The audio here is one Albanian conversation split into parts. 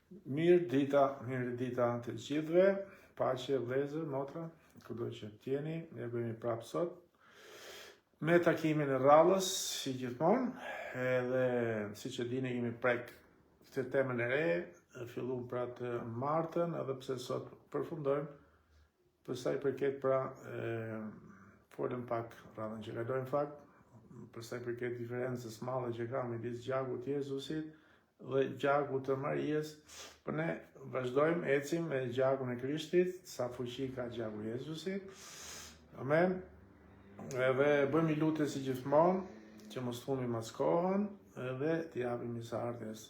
Mirë dita të gjithëve, paqe vëllezër, motra, kudo që t'jeni, ne bëhemi prapë sot me takimin e radhës, si gjithmonë, edhe siç e dini kemi prek këtë temën e re, filluam pra të martën, edhe pse sot përfundojmë, për sa i përket pra folëm pak radhën që kalojmë fakt, për sa i përket diferencës madhe që ka midis gjakut të Jezusit dhe gjakut të Marijes, për ne vazhdojmë, ecim me gjakun e Krishtit, sa fuqi ka gjaku i Jezusit. Amen. Edhe bëjmë lutje si gjithmonë, që mos thumi mas kohën, edhe t'i japim misardhjes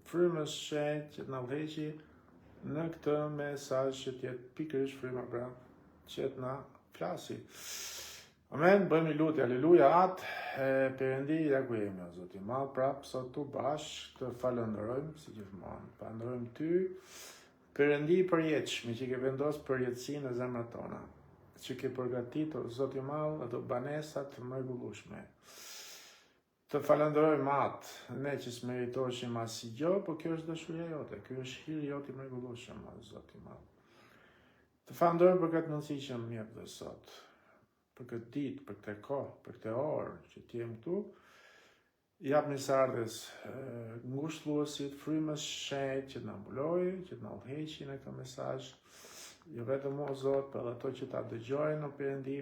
frymës shenjtë që t'na udhëheqi në këtë mesazh që t'jetë pikërisht fryma pra që t'na flasi. Amen, bëjmë lutje, aleluja, atë Perëndi, ja ku jemi, o Zoti i Madh, prapë sot tu bashkë të falënderojmë si gjithmonë. Falënderojmë ty, Perëndi i përjetshëm, që ke vendosur përjetësinë në zemrat tona, që ke përgatitur, Zoti i Madh, ato banesa të mrekullueshme. Të falënderojmë atë, ne që s'meritoshim asgjë, por kjo është dashuria jote, ky është hiri jot i mrekullueshëm, o Zoti i Madh. Të falënderojmë për këtë mundësi që më jep dhe sot, për këtë ditë, për këtë kohë, për këtë orë që t'jem këtu, jap misardhjes ngushëlluesit, frymës shenjtë që t'na mbulojë, që t'na udhëheqi në këtë mesazh, jo vetëm o Zot, por edhe ato që ta dëgjojnë o Perëndi,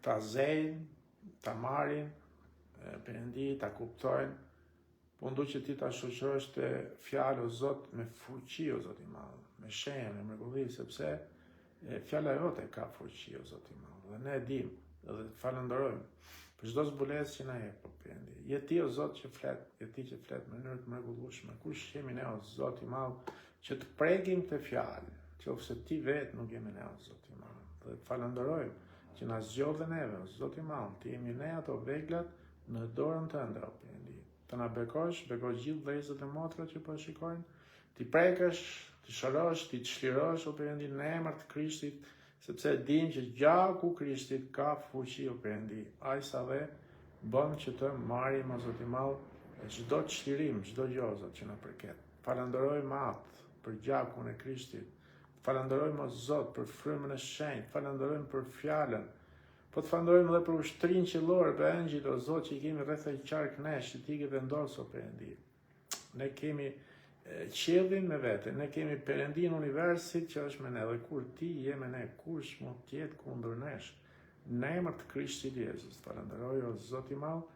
ta zejnë, ta marrin, Perëndi, ta kuptojnë, po ndu që ti ta shoqërosh te fjalë o Zot me fuqi o Zot i Madh, me shenjë, me mrekulli, sepse fjala jote ka fuqi o Zot i Madh. Dhe ne e dim, dhe falënderojmë për çdo zbulesë që na jep, Perëndi. Je ti o Zot që flet, je ti që flet në mënyrë të mrekullueshme. Kush jemi ne o Zot i Madh që të prekim këtë fjalë, qofse ti vetë nuk jemi ne o Zot i Madh. Dhe falënderojmë që na zgjodhe neve o Zot i Madh, ti jemi ne ato veglat në dorën tënde o Perëndi. Të na bekosh gjithë vëllezërit e motrat që po shikojnë, ti prekësh, ti shërosh, ti çlirosh o Perëndi në emër të Krishtit, sepse dim që gjaku Krishtit ka fuqi o Perëndi, aq sa dhe bën që të marrim o Zot i Madh çdo çlirim, çdo gjë o Zot që na përket. Falenderojmë atë për gjakun e Krishtit. Falenderojmë o Zot për frymën e shenjtë, falenderojmë për fjalën. Po të falenderojmë edhe për ushtrinë qiellore, për engjëjt o Zot që i kemi rreth e qark nesh, që ti ke vendosur o Perëndi. Ne kemi qiellin me vete, ne kemi Perëndin universit që është me ne, dhe kur ti je me ne, kush mund t'jetë kundër nesh? Në emër të Krishtit Jezus, falenderoj o Zot i Madh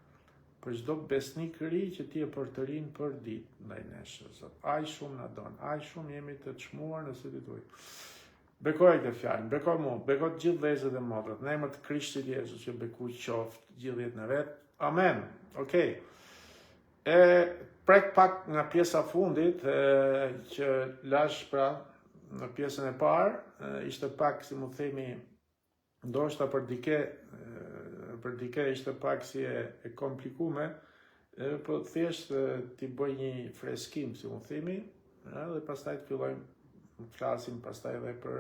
për çdo besnik ri që ti e përtërin për ditë ndaj nesh, o Zot. Aq shumë na don, aq shumë jemi të çmuar në sytë tuaj. Bekoj këtë fjalë, bekoj mua, bekoj të gjithë vëllezërit e motrat, në emër të Krishtit Jezus që bekuj qoftë gjithë jetën e vet. Amen. Okej. Prek pak nga pjesa fundit që lash pra në pjesën e parë, ishte pak si mu themi ndoshta për dike ishte pak si e komplikume, po thjesht t'i bëj një freskim si mu themi, dhe pastaj të fillojmë të flasim pastaj edhe për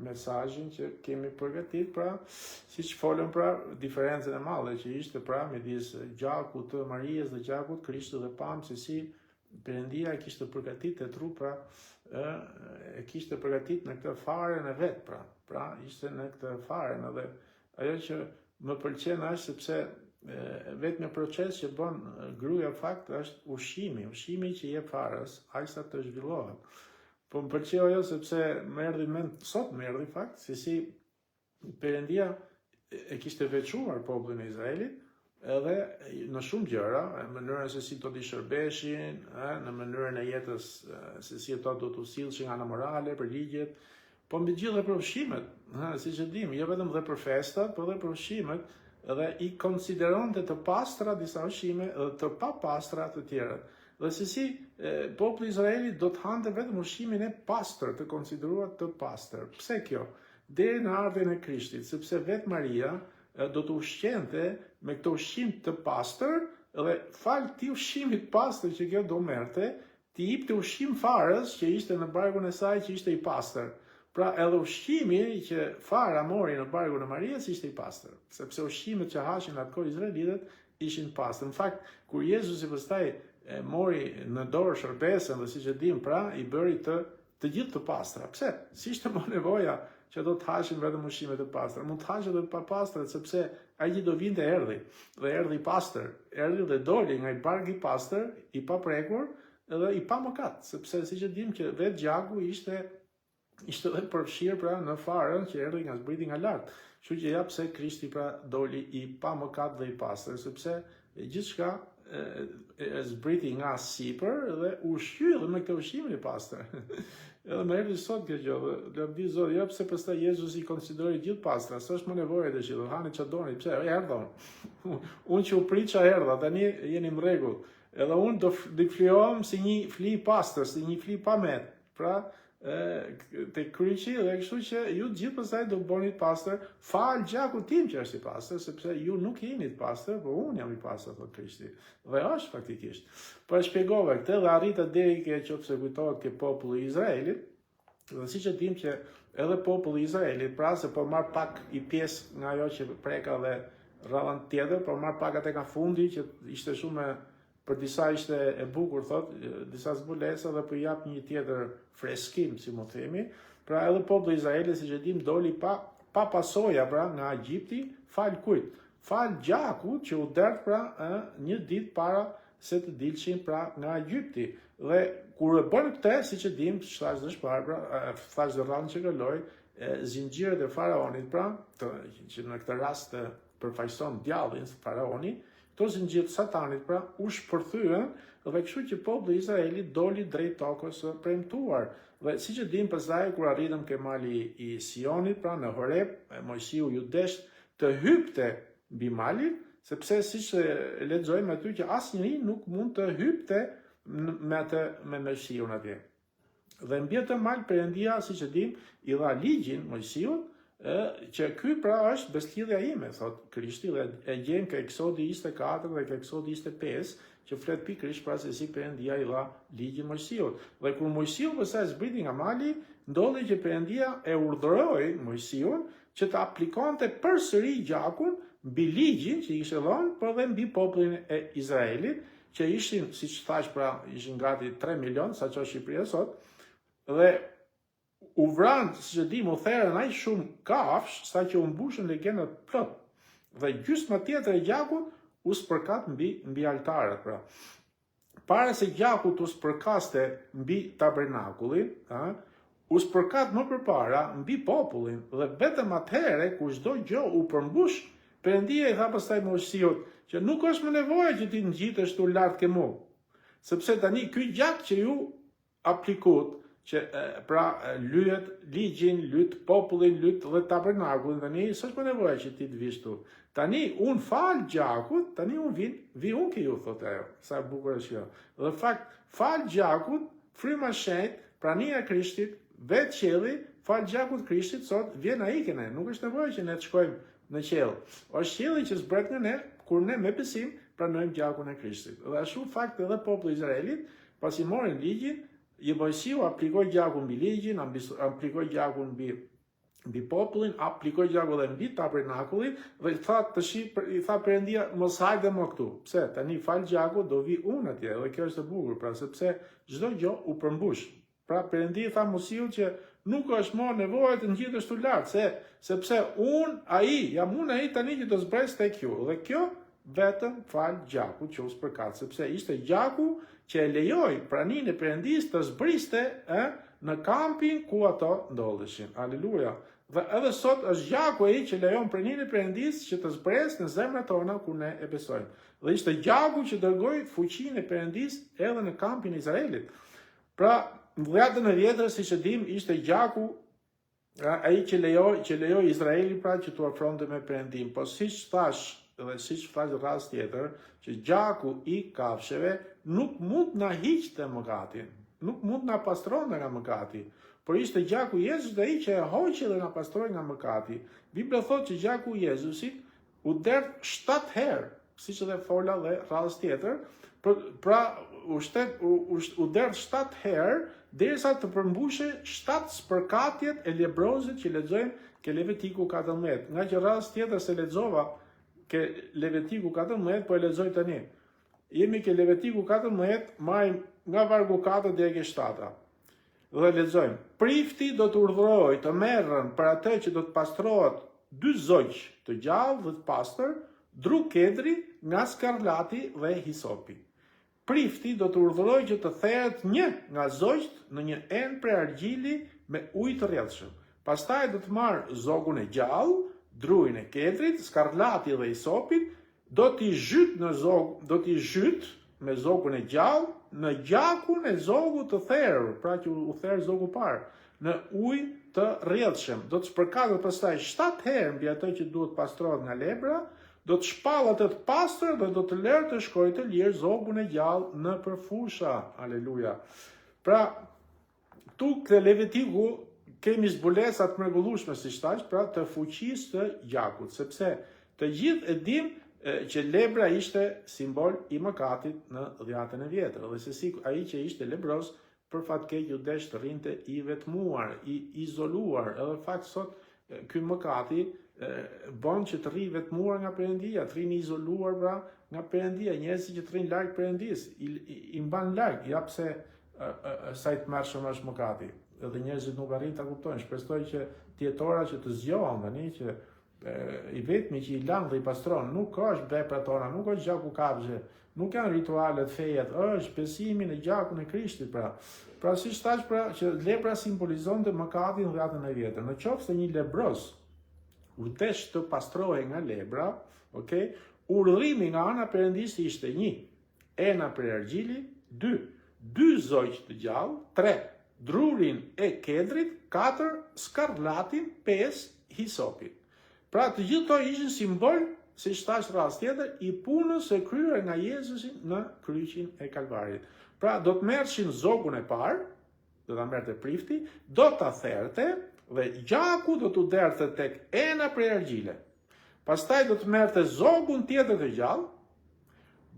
mesazhin që kemi përgatit, pra, siç folëm pra, diferencën e madhe që ishte pra midis gjakut të Marijes dhe gjakut të Krishtit, dhe pam se si Perëndia e kishte përgatit e tru, pra, e kishte përgatit në këtë faren e vet, pra, ishte në këtë faren, edhe ajo që më pëlqen është sepse vetëm proces që bën gruaja fakt është ushqimi që jep farës, aq sa të zhvillohet. Po më pëlqeu ajo sepse më erdhi mend, sot më erdhi fakt, se si Perëndia e kishte veçuar popullin e Izraelit, edhe në shumë gjëra, në mënyrën se si do t'i shërbeshin, në mënyrën e jetës, se si ato do t'u sillshin nga ana morale, për ligjet, po mbi gjithë dhe për ushqimet, siç e dim, jo vetëm dhe për festat, por edhe për ushqimet, edhe i konsideronte të pastra disa ushqime dhe të papastra të tjerat. Dhe se si populli i Izraelit do të hante vetëm ushqimin e pastër, të konsideruar të pastër. Pse kjo? Deri në ardhen e Krishtit, sepse vetë Maria do të ushqente me këtë ushqim të pastër, dhe fal ti ushqimit pastër që kjo do merrte, ti jepte ushqim farës që ishte në barkun e saj që ishte i pastër. Pra edhe ushqimi që fara mori në barkun e Marias ishte i pastër, sepse ushqimet që hashin atë kohë izraelitët ishin pastër. Në fakt, kur Jezusi pastaj e mori në dorë shërbesën dhe siç e dim pra i bëri të gjithë të pastra. Pse? Si ishte më nevoja që do të hashin vetëm ushqimet e pastra. Mund të hashin edhe pa pastra sepse ai që do vinte erdhi. Dhe erdhi i pastër. Erdhi dhe doli nga i barku i pastër, i paprekur edhe i pa mëkat, sepse siç e dim që vetë gjaku ishte edhe përfshirë pra në farën që erdhi nga zbriti nga lart. Kështu që ja pse Krishti pra doli i pa mëkat dhe i pastër, sepse gjithçka zbriti nga sipër dhe u shqyll me këtë ushqimin i pastër. Edhe më erdhi sot kjo gjë, lavdi Zot, jo pse pastaj Jezusi i konsideroi gjithë pastra, s'është më nevojë të që hani çfarë doni, pse erdha. Unë që u priça erdha, tani jeni në rregull. Edhe unë do flijohem si një fli i pastër, si një fli pa met. Pra, te kryqi dhe kështu që ju gjithë pastaj do bëni të pastër, fal gjakut tim që është i pastër, sepse ju nuk jeni të pastër, por unë jam i pastër, thot Krishti. Dhe është faktikisht. Po e shpjegova këtë dhe arrita deri ke qoftë se kujtohet ke populli i Izraelit, dhe siç e dim që edhe populli i Izraelit, pra se po marr pak i pjesë nga ajo që preka dhe radhën tjetër, po marr pak atë ka fundi që ishte shumë për disa ishte e bukur, thot, disa zbulesa dhe për jap një tjetër freskim, si më themi. Pra edhe populli i Izraelit, siç e dim, doli pa pasoja pra nga Egjipti, fal kujt? Fal gjakut që u derdh pra një ditë para se të dilshin pra nga Egjipti. Dhe kur e bën këtë, siç e dim, thash dhe shpar, pra, thash dhe rradhën që kaloi, zinxhiret e faraonit, pra, që në këtë rast përfaqëson djallin faraoni, këto zinxhir satanit pra u shpërthyen dhe kështu që populli i Izraelit doli drejt tokës së premtuar. Dhe siç e dim pastaj kur arritëm ke mali i Sionit, pra në Horeb, Mojsiu ju desh të hypte mbi malin, sepse siç e lexojmë aty që asnjëri nuk mund të hypte me Mojsiun atje. Dhe mbi atë mal Perëndia, siç e dim, i dha ligjin Mojsiut, që ky pra është beslidhja ime, thot Krishti, dhe e gjen ke Eksodi 24 dhe ke Eksodi 25, që flet pikërisht pra se si Perëndia i dha ligjin Mojsiut. Dhe kur Mojsiu pastaj zbriti nga mali, ndodhi që Perëndia e urdhëroi Mojsiun që të aplikonte përsëri gjakun mbi ligjin që i kishte dhënë, por edhe mbi popullin e Izraelit, që ishin, siç thash pra, ishin gati 3 milion, sa që Shqipëria sot, dhe u vranë, si që dim, u therën aq shumë kafsh, sa që u mbushën legendat plot. Dhe gjysma tjetër e gjakut u spërkat mbi altarët, pra. Para se gjakut u spërkaste mbi tabernakullin, u spërkat më përpara mbi popullin, dhe vetëm atëherë kur çdo gjë u përmbush, Perëndia i tha pastaj Mojsiut që nuk është më nevojë që ti ngjitesh tu lart ke mua. Sepse tani ky gjak që ju aplikut, që pra lyhet ligjin, lyt popullin, lyt dhe tabernakullin, tani s'është më nevojë që ti të vish tu. Tani un fal gjakut, tani un vi un ke ju, thotë ajo. Sa e bukur është kjo. Dhe fakt, fal gjakut, fryma e shenjtë, prania e Krishtit, vetë qielli, fal gjakut Krishtit, sot vjen ai ke ne. Nuk është nevojë që ne të shkojmë në qiell. Është qielli që zbret nga ne, kur ne me besim pranojmë gjakun e Krishtit. Dhe ashtu fakt edhe populli i Izraelit, pasi morin ligjin, Mojsiu aplikoi gjakun mbi ligjin, aplikoi gjakun mbi popullin, aplikoi gjakun edhe mbi tabernakullin dhe i tha Perëndia mos hajde më këtu. Pse? Tani fal gjakut do vi unë atje, dhe kjo është e bukur, pra sepse çdo gjë u përmbush. Pra Perëndia tha Mojsiut që nuk është më nevojë të ngjitesh tu lart, sepse jam unë ai tani që do zbres tek ju. Dhe kjo vetëm fal gjakut që u spërkat, sepse ishte gjaku që e lejoi praninë e Perëndisë të zbriste në kampin ku ato ndodheshin. Aleluja. Dhe edhe sot është gjaku ai që lejon praninë e Perëndisë që të zbresë në zemrat tona ku ne e besojmë. Dhe ishte gjaku që dërgoi fuqinë e Perëndisë edhe në kampin e Izraelit. Pra, në dhjetën e vjetër, siç e dim, ishte gjaku ai që lejoi Izraeli pra që tu afronte me Perëndim. Po siç thash dhe siç thash rast tjetër, që gjaku i kafshëve nuk mund na hiqte mëkatin, nuk mund na pastronte nga mëkati, por ishte gjaku i Jezusit ai që e hoqi dhe na pastroi nga mëkati. Bibla thotë që gjaku i Jezusit u derdh 7 herë, siç edhe fola dhe rast tjetër, pra u derdh 7 herë derisa të përmbushë 7 spërkatjet e lebrozit që lexojmë ke Levitiku 14. Nga që rast tjetër se lexova ke Levitiku 14, po e lexoj tani. jemi ke Levitiku 14, marrim nga vargu 4 deri ke 7. Dhe lexojmë: prifti do të urdhërojë të merren për atë që do të pastrohet 2 zogj të gjallë dhe të pastër, dru kedri nga skarlati dhe hisopi. Prifti do të urdhërojë që të therret një nga zogjt në një enë prej argjili me ujë të rrjedhshëm. Pastaj do të marrë zogun e gjallë, druin e kedrit, skarlati dhe hisopin, do t'i zhyt me zogun e gjallë në gjakun e zogut të therrur, pra që u therr zogu parë, në ujë të rrjedhshëm. Do të spërkatet pastaj 7 herë mbi atë që duhet pastrohet nga lepra, do të shpallet të pastër dhe do të lërë të shkojë të lirë zogun e gjallë në përfusha. Aleluja. Pra, tu këtë Levitiku kemi zbulesat mrekullueshme, si thash, pra të fuqisë të gjakut, sepse të gjithë e dimë që lebra ishte simbol i mëkatit në dhjetën e vjetër, dhe se si ai që ishte lebros, për fat keq u desh të rrinte i vetmuar, i izoluar, edhe fakt sot ky mëkati bën që të rri vetmuar nga Perëndia, të rrinë izoluar pra nga Perëndia, njerëzit që të rrinë larg Perëndis, i mban larg, ja pse sa i tmerrshëm është mëkati. Edhe njerëzit nuk arrin ta kuptojnë. Shpresoj që tjetora që të zgjohen tani që i vetmi që i lan dhe i pastron nuk është veprat tona, nuk është gjaku kafshë, nuk janë ritualet fejet, është besimi në gjakun e Krishtit pra. Pra siç thash pra që lepra simbolizonte mëkatin në dhjetën e vjetër. Në qoftë se një lebros u desh të pastrohej nga lebra, okay? Urdhërimi nga ana Perëndis ishte 1. ena prej argjili, 2 zogj të gjallë, 3 drurin e kedrit, 4 skarlatin, 5 hisopin. Pra të gjithë to ishin simbol, si thash rast tjetër, i punës së kryer nga Jezusi në kryqin e Kalvarit. Pra do të merrshin zogun e parë, do ta merrte prifti, do ta therte dhe gjaku do t'u derdhte tek ena prej argjile. Pastaj do të merrte zogun tjetër të gjallë,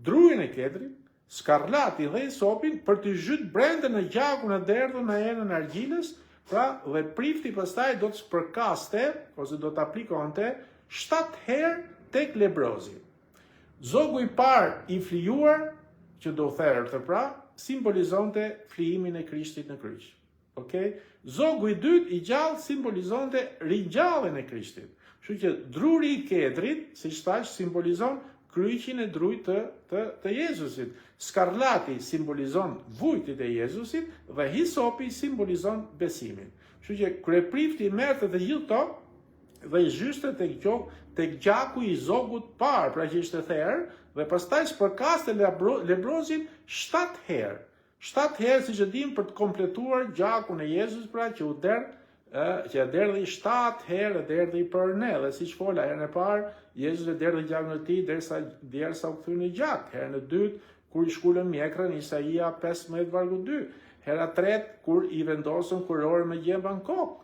drurin e kedrit, skarlati dhe hisopin për të zhyt brenda në gjakun e derdhur në enën e argjilës. Pra, dhe prifti pastaj do të spërkaste, ose do të aplikonte 7 herë tek lebrozi. Zogu i parë i flijuar, që do therrte pra, simbolizonte flijimin e Krishtit në kryq. Okay? Zogu i dytë i gjallë simbolizonte ringjalljen e Krishtit. Kështu që druri i kedrit, siç thash, simbolizon kryqin e drujt të Jezusit. Skarlati simbolizon vujtit e Jezusit dhe hisopi simbolizon besimin. Kështu që kryeprifti merrte të gjithë to dhe i zhyste tek gjaku i zogut parë, pra që ishte therr, dhe pastaj spërkaste lebrozin 7 herë. 7 herë, siç e dim, për të kompletuar gjakun e Jezusit, pra që u derdhi 7 herë, derdhi për ne, dhe siç fola herën e parë, Jezusi derdhi gjakun e tij derisa u kthye në gjak. Herën e dytë, kur i shkullën mjekrën, Isaia 15 vargu 2. Hera tretë, kur i vendosën kurorë me gjemba në kokë.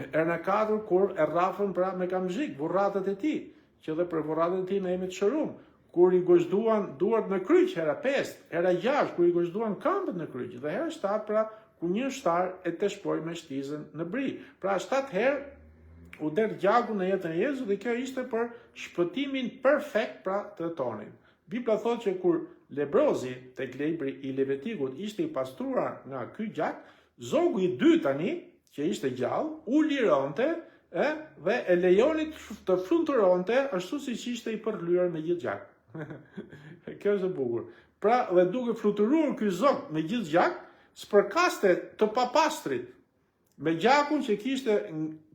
Herën e katër, kur e rrafën pra me kamzhik, burratët e tij, që dhe për burratët e tij ne jemi të shërum. Kur i gozhduan duart në kryq, hera 5. Hera 6, kur i gozhduan këmbët në kryq. Dhe hera 7, pra ku një shtar e të shpoj me shtizën në bri. Pra 7 herë u derdh gjaku në jetën e Jezusit, dhe kjo ishte për shpëtimin perfekt pra të tonin. Bibla thotë që kur lebrozi tek libri i Levitikut ishte i pastruar nga ky gjak, zogu i dytë tani, që ishte gjallë, u lironte dhe e lejoni të flunturonte ashtu siç ishte i përlyer me gjithë gjak. Kjo është e bukur. Pra, dhe duke fluturuar ky zog me gjithë gjak, spërkaste të papastrit me gjakun që kishte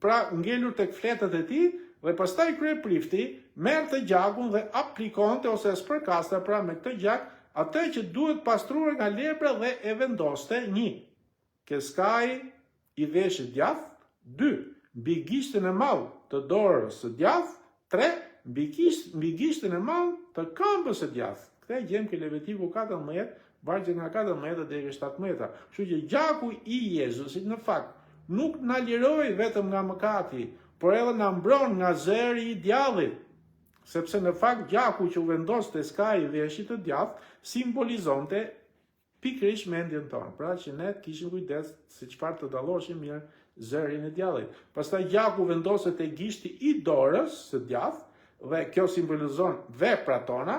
pra ngelur tek fletët e tij, dhe pastaj kryeprifti merrte gjakun dhe aplikonte ose spërkaste pra me këtë gjak atë që duhet pastruar nga lepra dhe e vendoste 1. Keskaj i veshit djath, 2. Mbi gishtin e madh të dorës së djath, 3. Mbi gishtin e madh të këmbës së djath. Këtë gjem ke Levitiku 14, vargje nga 14 deri 17. Kështu që gjaku i Jezusit në fakt nuk na liroi vetëm nga mëkati, por edhe na mbron nga zeri i djallit. Sepse në fakt gjaku që u vendoste skaj i veshit të djath simbolizonte pikërisht mendjen tonë. Pra që ne kishim kujdes se çfarë të dalloshim mirë zërin e djallit. Pastaj gjaku vendoset te gishti i dorës së djath, dhe kjo simbolizon veprat tona,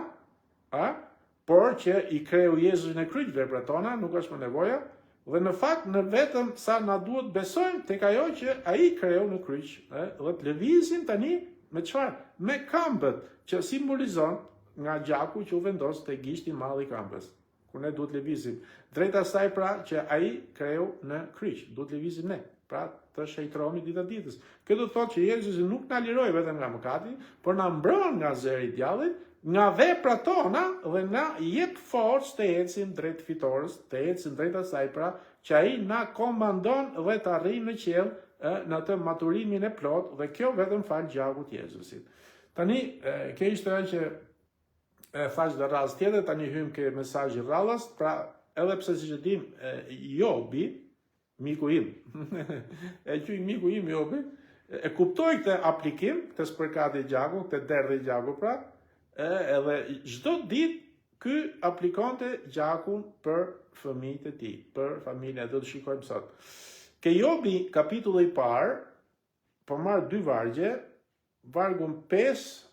por që i kreu Jezusi në kryq veprat tona, nuk është më nevoja, dhe në fakt në vetëm sa na duhet besojmë tek ajo që ai kreu në kryq, dhe të lëvizim tani me çfarë? Me këmbët që simbolizon nga gjaku që u vendos te gishti i madh i këmbës. Ku ne duhet lëvizim drejt asaj pra që ai kreu në kryq, duhet lëvizim ne. Pra të shejtrohemi dita ditës. Kjo do të thotë që Jezusi nuk na liroi vetëm nga mëkati, por na mbron nga zëri i djallit, nga veprat tona dhe na jep forcë të ecim drejt fitores, të ecim drejt asaj pra që ai na komandon dhe të arrijmë në qiell në atë maturimin e plot, dhe kjo vetëm fal gjakut të Jezusit. Tani kjo ishte ajo që thash në rast tjetër, tani hym ke mesazhi rradhës, pra edhe pse siç e dim Jobi, miku im, e quaj miku im Jobi, e kuptoi këtë aplikim, këtë spërkatje gjaku, këtë derdhje gjaku pra, edhe çdo ditë ky aplikonte gjakun për fëmijët e tij, për familjen, do të shikojmë sot. Ke Jobi kapitulli i parë, po marr 2 vargje, vargun 5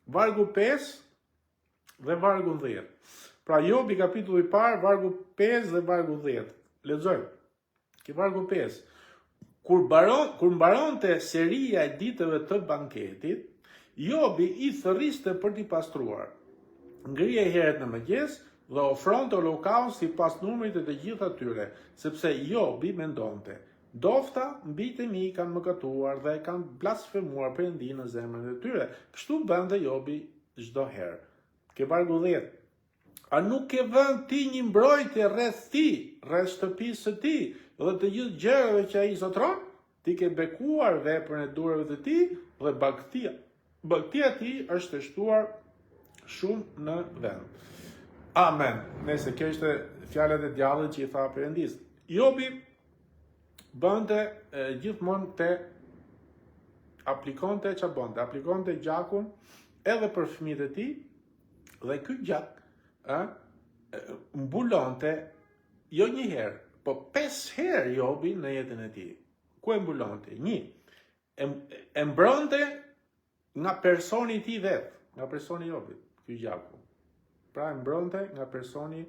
vargu 5 dhe vargu 10. Pra Jobi kapitulli i parë, vargu 5 dhe vargu 10. Lexojmë. Ke vargu 5. Kur mbaronte seria e ditëve të banketit, Jobi i thërriste për t'i pastruar. Ngrihej herët në mëngjes dhe ofronte holokaust sipas numrit të gjitha tyre, sepse Jobi mendonte: dofta mbi mi kanë mëkatuar dhe kanë blasfemuar Perëndin në zemrën e tyre. Kështu bënte Jobi çdo herë. Ke vargu 10. A nuk ke vënë ti një mbrojtje rreth ti, rreth shtëpisë së ti, dhe të gjithë gjërave që ai zotron? Ti ke bekuar veprën e durave të ti, dhe bagtia ti është të shtuar shumë në vend. Amen. Nëse kjo ishte fjalët e djallit që i tha Perëndis. Jobi bënte gjithmonë aplikonte gjakun edhe për fëmijët e tij, dhe ky gjak mbulonte jo një herë, po 5 herë Jobi në jetën e tij. Ku e mbulonte? 1. E mbronte nga personi i tij vet, nga personi i Jobit, ky gjaku. Pra e mbronte nga personi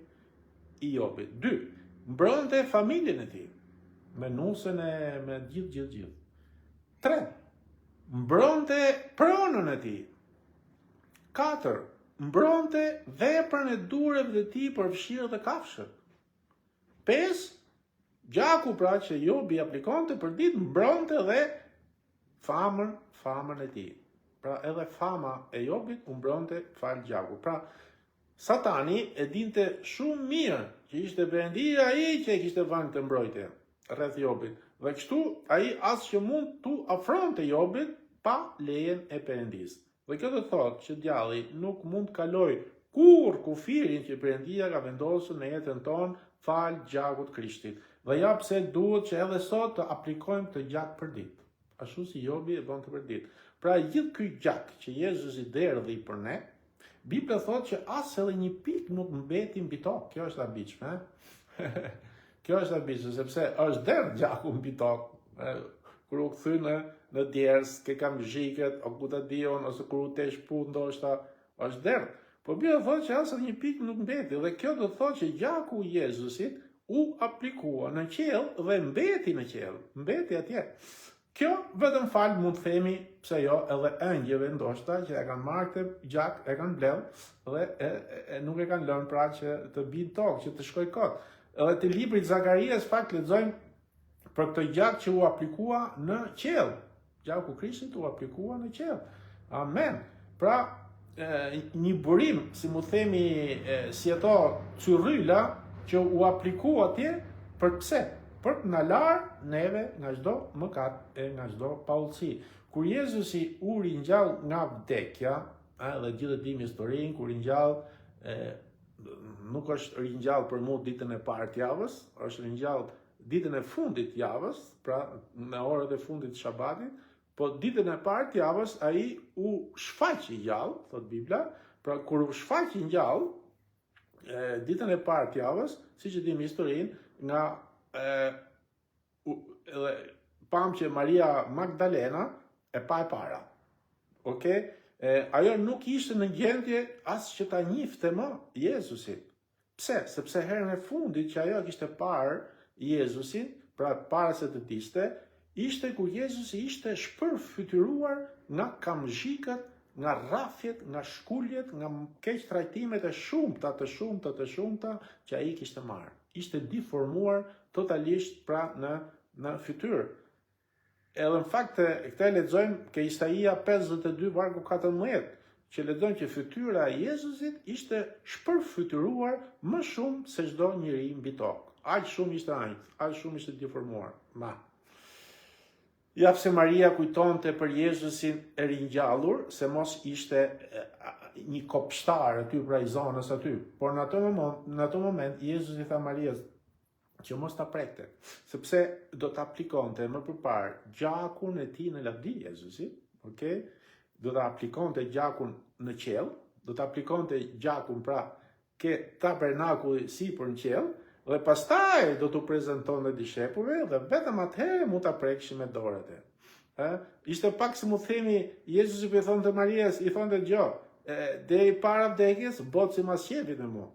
i Jobit. 2. Mbronte familjen e tij, me nusën me gjithë. 3. Mbronte pronën e tij. 4. Mbronte veprën e durave të tij për fshirët e kafshët. 5. Gjaku pra që Jobi aplikonte për ditë mbronte dhe famën e tij. Pra edhe fama e Jobit u mbronte fal gjakut. Pra Satani e dinte shumë mirë që ishte Perëndia ai që e kishte vënë të mbrojtje rreth Jobit. Dhe kështu ai as që mund tu afronte Jobit pa lejen e Perëndisë. Dhe kjo do të thotë që djalli nuk mund të kaloj kur kufirin që Perëndia ka vendosur në jetën tonë fal gjakut Krishtit. Dhe ja pse duhet që edhe sot të aplikojmë të gjak për ditë, ashtu si Jobi e bën të për ditë. Pra gjithë ky gjak që Jezusi derdhi për ne, Bibla thotë që as edhe një pikë nuk mbeti mbi tokë. Kjo është habitshme, Kjo është habitshme, sepse është derdh gjaku mbi tokë. Kur u kthy në djers, ke kam zhiket, o ku ta dion, ose kur u tesh punë ndoshta, është derdh. Po Bibla thotë që as edhe një pikë nuk mbeti, dhe kjo do të thotë që gjaku i Jezusit u aplikua në qiell dhe mbeti në qiell, mbeti atje. Kjo vetëm fal mund të themi, pse jo, edhe engjëve ndoshta që e kanë marrë këtë gjak, e kanë bledh dhe nuk e kanë lënë pra që të bijë tokë, që të shkojë kot. Edhe te libri i Zakarias fakt lexojmë për këtë gjak që u aplikua në qiell. Gjaku Krishtit u aplikua në qiell. Amen. Pra një burim, si mu themi, si ato cyrryla që u aplikua atje, për pse? Për të na larë neve nga çdo mëkat e nga çdo paullësi. Kur Jezusi u ringjall nga vdekja, dhe gjithë e dim historinë, kur ringjall, nuk është ringjall për mu ditën e parë të javës, është ringjall ditën e fundit të javës, pra në orët e fundit të shabatit, po ditën e parë të javës ai u shfaqi gjallë, thot Bibla, pra kur u shfaqi gjallë, ditën e parë të javës, siç e dim historinë, nga pam që Maria Magdalena e pa e para. Okay? Ajo nuk ishte në gjendje as që ta njifte më Jezusin. Pse? Sepse herën e fundit që ajo kishte parë Jezusin, pra para se të diste, ishte ku Jezusi ishte shpërfytyruar nga kamzhikët, nga rrafjet, nga shkuljet, nga keq trajtimet e shumta që ai kishte marrë. Ishte deformuar totalisht pra në fytyrë. Edhe në fakt këta lexojmë ke Isaia 52 vargu 14, që lexojmë që fytyra e Jezusit ishte shpërfytyruar më shumë se çdo njeri mbi tokë. Aq shumë ishte ajt, aq shumë ishte deformuar. Ja pse Maria kujtonte për Jezusin e ringjallur, se mos ishte një kopshtar aty pra i zonës aty. Por në ato moment Jezusi tha Marias që mos ta prekte, sepse do ta aplikonte më përpara gjakun e tij në lavdi Jezusi, okay? Do ta aplikonte gjakun në qiell, do ta aplikonte gjakun pra ke tabernakulli sipër në qiell, dhe pastaj do t'u prezantonte dishepujve dhe vetëm atëherë mund ta prekshin me dorët e. Ishte pak si mu themi Jezusi i thonte Marias, i thonte gjë, deri para vdekjes bocë mas qepit me mua.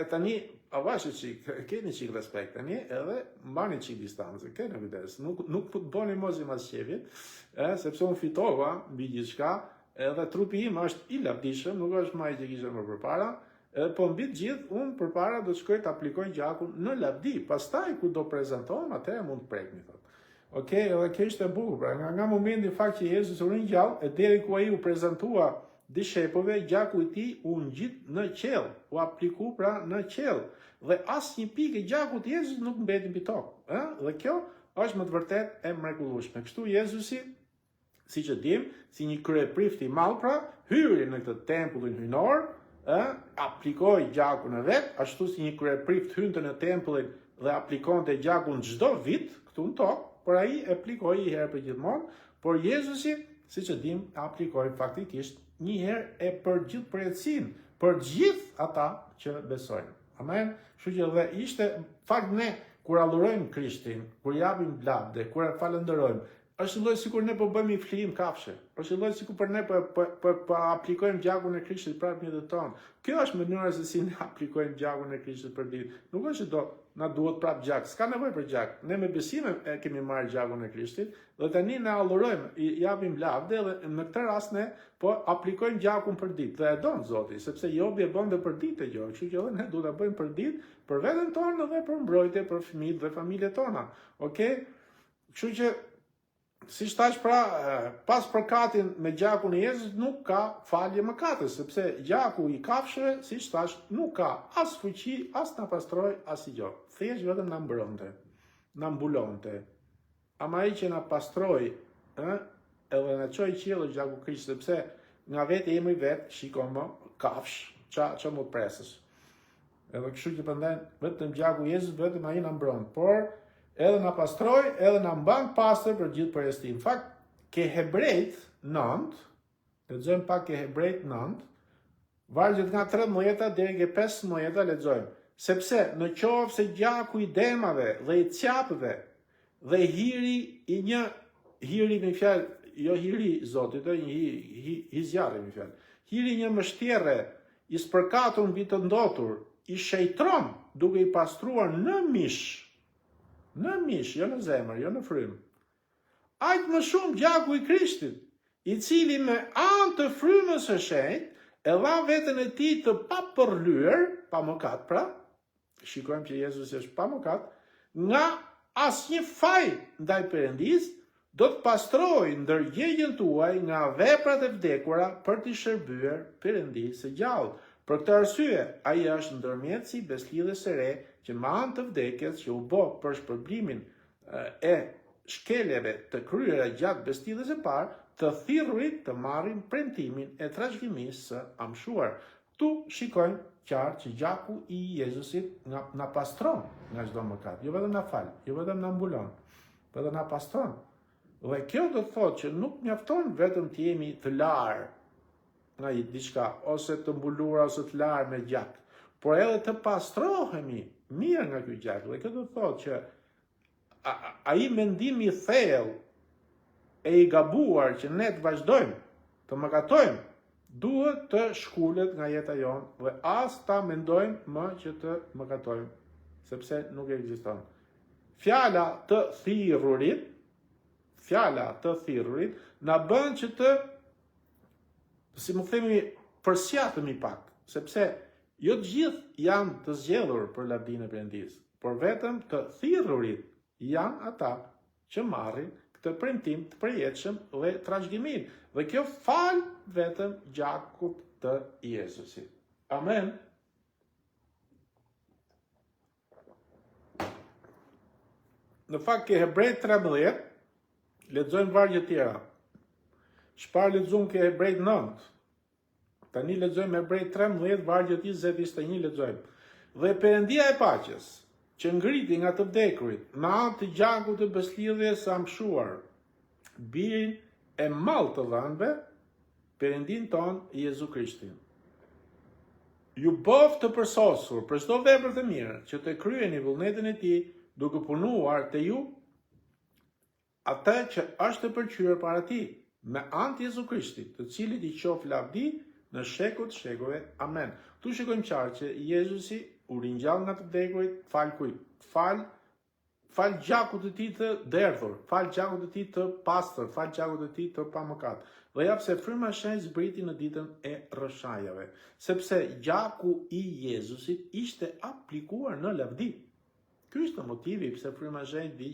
Tani avashë çik, keni çik respekt tani, edhe mbani çik distancë, keni kujdes. Nuk po të bëni mos i mas qepit, sepse unë fitova mbi gjithçka, edhe trupi im është i lavdishëm, nuk është më ai që kisha më përpara. Po mbi të gjithë, unë përpara do të shkoj të aplikoj gjakun në lavdi, pastaj ku do prezantohem, atëherë mund të prekni, thot. Okej, edhe kjo ishte bukur, pra nga momenti fakt që Jezusi u ringjall, e deri ku ai u prezantua dishepujve, gjaku i tij u ngjit në qiell, u apliku pra në qiell, dhe asnjë pikë e gjakut të Jezusit nuk mbeti mbi tokë, Dhe kjo është më të vërtet e mrekullueshme. Kështu Jezusi, siç e dim, si një kryeprift i madh pra, hyri në këtë tempullin hyjnor, aplikoi gjakun e vet, ashtu si një kryeprift hynte në tempullin dhe aplikonte gjakun çdo vit këtu në tokë, por ai e aplikoi një herë për gjithmonë, por Jezusi, siç e dim, aplikoi faktikisht një herë e për gjithë përjetësinë, për gjithë ata që besojnë. Amen. Kështu që dhe ishte fakt ne kur adhurojmë Krishtin, kur japim lavde, kur e falenderojmë, është lloj sikur ne po bëjmë i flijim kafshë. Është lloj sikur për ne po aplikojmë gjakun e Krishtit prapë në jetën tonë. Kjo është mënyra se si ne aplikojmë gjakun e Krishtit për ditë. Nuk është do na duhet prapë gjak. S'ka nevojë për gjak. Ne me besim e kemi marrë gjakun e Krishtit dhe tani ne adhurojmë, i japim lavde dhe në këtë rast ne po aplikojmë gjakun për ditë. Dhe e don Zoti, sepse Jobi e bënte për ditë gjë. Kështu që ne duhet ta bëjmë për ditë, për veten tonë dhe për mbrojtje, për fëmijët dhe familjet tona. Okej? Kështu që si thash pra, pas përkatin me gjakun e Jezusit nuk ka falje mëkatës, sepse gjaku i kafshëve, si thash, nuk ka as fuqi, as na pastroj, as i gjë. Thjesht vetëm na mbronte, na mbulonte. Ama ai që na pastroj, edhe na çoi qiellë gjaku Krishtit, sepse nga vetë jemi vetë, shikon më, kafsh, ça më presës. Edhe kështu që prandaj vetëm gjaku i Jezusit vetëm ai na mbron, por edhe na pastroj, edhe na mban pastër për gjithë përjashtim. Në fakt, ke Hebrejt 9, lexojmë pak ke Hebrejt 9, vargjet nga 13 deri ke 15 lexojmë. Sepse në qoftë se gjaku i demave dhe i qapëve dhe hiri i një hiri me fjalë, jo hiri Zotit, hizjarri me fjalë. Hiri një mështjerre i spërkatur mbi të ndotur, i shejtron duke i pastruar në mish, jo në zemër, jo në frym. Aq më shumë gjaku i Krishtit, i cili me anë të frymës së shenjtë e dha veten e tij të papërlyer, pa mëkat pra, shikojmë që Jezusi është pa mëkat, nga asnjë faj ndaj Perëndis, do të pastrojë ndërgjegjen tuaj nga veprat e vdekura për t'i shërbyer Perëndisë së gjallë. Për këtë arsye, ai është ndërmjetësi beslidhjes së re që me anë të vdekjes që u bë për shpërblimin e shkeljeve të kryera gjatë beslidhjes së parë, të thirrurit të marrin premtimin e trashëgimisë së amshuar. Tu shikojmë qartë që gjaku i Jezusit na pastron nga çdo mëkat, jo vetëm na fal, jo vetëm na mbulon, por edhe na pastron. Dhe kjo do të thotë që nuk mjafton vetëm të jemi të larë nga diçka, ose të mbuluar ose të larë me gjak, por edhe të pastrohemi mirë nga ky gjak. Dhe kjo do të thotë që ai mendimi i thellë e i gabuar që ne të vazhdojmë, të mëkatojmë, duhet të shkullet nga jeta jonë dhe as ta mendojmë më që të mëkatojmë, sepse nuk ekziston. Fjala të thirrurit na bën që të, si më themi, përsjatëmi pak, sepse jo të gjithë janë të zgjedhur për lavdinë e Perëndisë, por vetëm të thirrurit janë ata që marrin këtë premtim të përjetshëm dhe trashëgimin. Dhe kjo fal vetëm gjakut të Jezusit. Amen. Në fakt ke Hebrejt 13, lexojmë vargje tjera. Çfarë lexojmë ke Hebrejt 9? Tani lexojmë Hebrejt 13, vargje 20-21 lexojmë. Dhe Perëndia e paqes, që ngriti nga të vdekurit, në anë të gjakut të beslidhjes së amshuar, birin e mallë të dhënëve, Perëndin ton Jezu Krishtin. Ju bof të përsosur për çdo vepër të mirë, që të kryeni vullnetin e tij, duke punuar te ju atë që është të pëlqyer para tij, me anë të Jezu Krishtit, të cilit i qoftë lavdi në shekujt shekujve. Amen. Tu shikojmë qartë që Jezusi u ringjall nga të vdekurit, fal kujt? Fal gjakut të tij të derdhur, fal gjakut të tij të pastër, fal gjakut të tij të pamëkat. Dhe jap se fryma e shenjtë zbriti në ditën e rrëshajave, sepse gjaku i Jezusit ishte aplikuar në lavdi. Ky është motivi pse fryma e shenjtë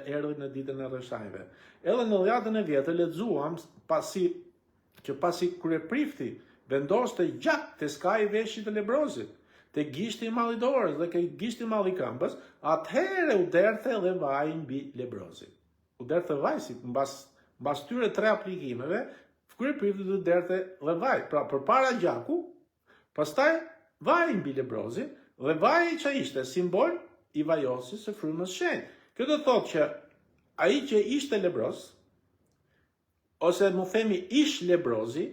erdhi në ditën e rrëshajave. Edhe në dhjetën e vjetë lexuam pasi kryeprifti vendoste gjak te skaji i veshit të lebrozit, te gishti i malli dorës dhe ke gishti i malli këmbës, atëherë u derdhte dhe vaj mbi lebrozin. U derdhte vaj si mbas tyre 3 aplikimeve, kryeprifti do derdhte dhe vaj. Pra përpara gjaku, pastaj vaj mbi lebrozin dhe vaji që ishte simbol i vajosjes së frymës shenjtë. Kjo do thotë që ai që ishte lebroz, ose më themi ish lebrozi,